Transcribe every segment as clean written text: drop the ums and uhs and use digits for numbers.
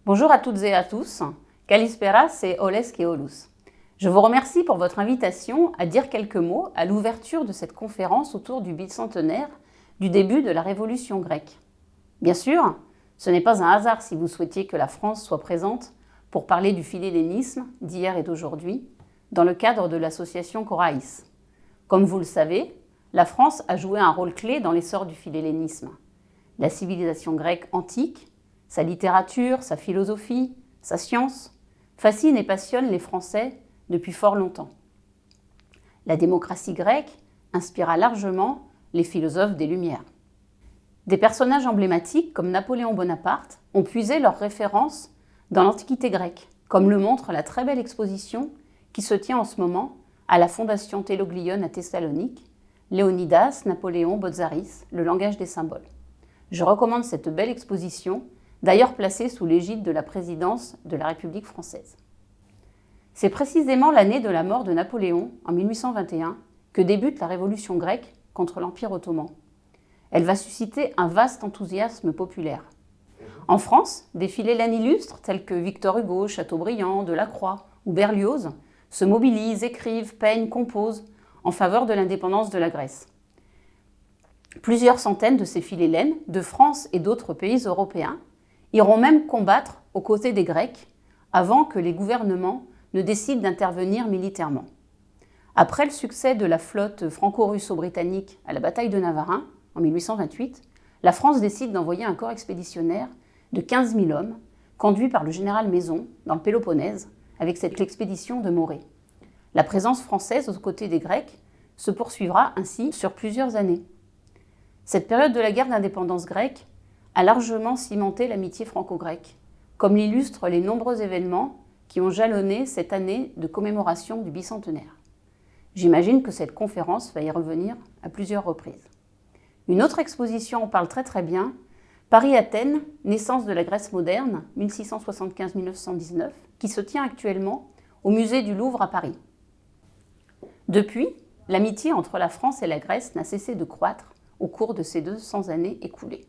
Bonjour à toutes et à tous, Kalisperas et Oles Keolus. Je vous remercie pour votre invitation à dire quelques mots à l'ouverture de cette conférence autour du bicentenaire du début de la Révolution grecque. Bien sûr, ce n'est pas un hasard si vous souhaitiez que la France soit présente pour parler du philhellénisme d'hier et d'aujourd'hui dans le cadre de l'association Coraïs. Comme vous le savez, la France a joué un rôle clé dans l'essor du philhellénisme. La civilisation grecque antique, sa littérature, sa philosophie, sa science, fascine et passionne les Français depuis fort longtemps. La démocratie grecque inspira largement les philosophes des Lumières. Des personnages emblématiques comme Napoléon Bonaparte ont puisé leurs références dans l'Antiquité grecque, comme le montre la très belle exposition qui se tient en ce moment à la Fondation Telloglione à Thessalonique, Léonidas, Napoléon, Botzaris, le langage des symboles. Je recommande cette belle exposition, d'ailleurs placée sous l'égide de la présidence de la République française. C'est précisément l'année de la mort de Napoléon, en 1821, que débute la Révolution grecque contre l'Empire ottoman. Elle va susciter un vaste enthousiasme populaire. En France, des philhellènes illustres tels que Victor Hugo, Chateaubriand, Delacroix ou Berlioz se mobilisent, écrivent, peignent, composent en faveur de l'indépendance de la Grèce. Plusieurs centaines de ces philhellènes, de France et d'autres pays européens, iront même combattre aux côtés des Grecs avant que les gouvernements ne décident d'intervenir militairement. Après le succès de la flotte franco-russo-britannique à la bataille de Navarin, en 1828, la France décide d'envoyer un corps expéditionnaire de 15 000 hommes, conduit par le général Maison, dans le Péloponnèse, avec cette expédition de Morée. La présence française aux côtés des Grecs se poursuivra ainsi sur plusieurs années. Cette période de la guerre d'indépendance grecque a largement cimenté l'amitié franco-grecque, comme l'illustrent les nombreux événements qui ont jalonné cette année de commémoration du bicentenaire. J'imagine que cette conférence va y revenir à plusieurs reprises. Une autre exposition en parle très bien, Paris-Athènes, naissance de la Grèce moderne, 1675-1919, qui se tient actuellement au musée du Louvre à Paris. Depuis, l'amitié entre la France et la Grèce n'a cessé de croître au cours de ces 200 années écoulées.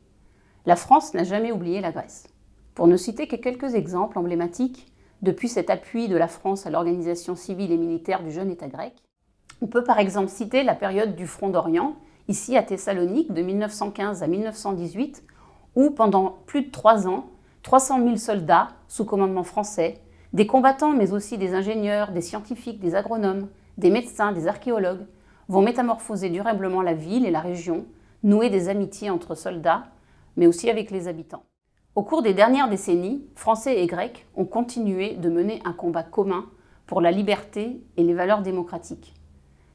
La France n'a jamais oublié la Grèce. Pour ne citer que quelques exemples emblématiques, depuis cet appui de la France à l'organisation civile et militaire du jeune État grec, on peut par exemple citer la période du Front d'Orient, ici à Thessalonique, de 1915 à 1918, où pendant plus de 3 ans, 300 000 soldats sous commandement français, des combattants mais aussi des ingénieurs, des scientifiques, des agronomes, des médecins, des archéologues, vont métamorphoser durablement la ville et la région, nouer des amitiés entre soldats, mais aussi avec les habitants. Au cours des dernières décennies, Français et Grecs ont continué de mener un combat commun pour la liberté et les valeurs démocratiques.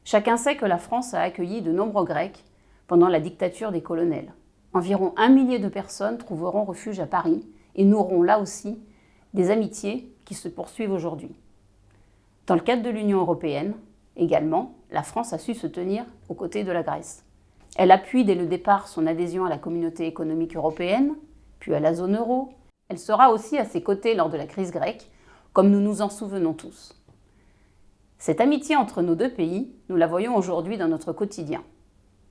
Chacun sait que la France a accueilli de nombreux Grecs pendant la dictature des colonels. Environ 1 millier de personnes trouveront refuge à Paris et nourront là aussi des amitiés qui se poursuivent aujourd'hui. Dans le cadre de l'Union européenne, également, la France a su se tenir aux côtés de la Grèce. Elle appuie dès le départ son adhésion à la communauté économique européenne, puis à la zone euro. Elle sera aussi à ses côtés lors de la crise grecque, comme nous nous en souvenons tous. Cette amitié entre nos deux pays, nous la voyons aujourd'hui dans notre quotidien.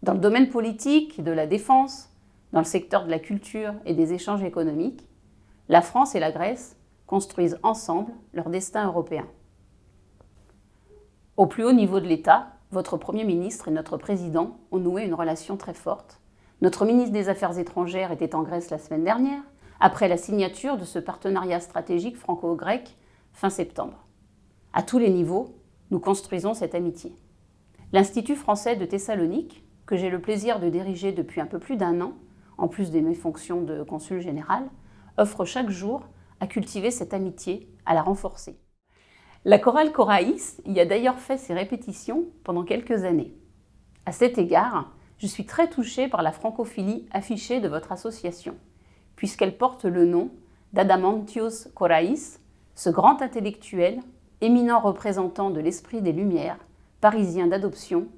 Dans le domaine politique, de la défense, dans le secteur de la culture et des échanges économiques, la France et la Grèce construisent ensemble leur destin européen. Au plus haut niveau de l'État, votre Premier ministre et notre Président ont noué une relation très forte. Notre ministre des Affaires étrangères était en Grèce la semaine dernière, après la signature de ce partenariat stratégique franco-grec fin septembre. À tous les niveaux, nous construisons cette amitié. L'Institut français de Thessalonique, que j'ai le plaisir de diriger depuis un peu plus d'1 an, en plus de mes fonctions de consul général, offre chaque jour à cultiver cette amitié, à la renforcer. La chorale Coraïs y a d'ailleurs fait ses répétitions pendant quelques années. À cet égard, je suis très touchée par la francophilie affichée de votre association, puisqu'elle porte le nom d'Adamantios Korais, ce grand intellectuel, éminent représentant de l'esprit des Lumières, parisien d'adoption,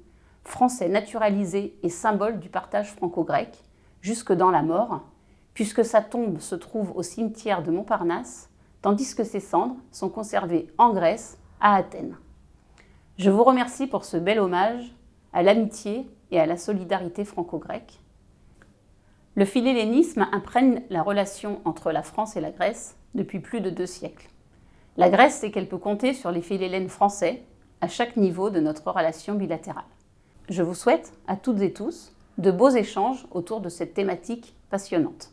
français naturalisé et symbole du partage franco-grec, jusque dans la mort, puisque sa tombe se trouve au cimetière de Montparnasse, tandis que ses cendres sont conservées en Grèce, à Athènes. Je vous remercie pour ce bel hommage à l'amitié et à la solidarité franco-grecque. Le philhellénisme imprègne la relation entre la France et la Grèce depuis plus de 2 siècles. La Grèce sait qu'elle peut compter sur les philhellènes français à chaque niveau de notre relation bilatérale. Je vous souhaite, à toutes et tous, de beaux échanges autour de cette thématique passionnante.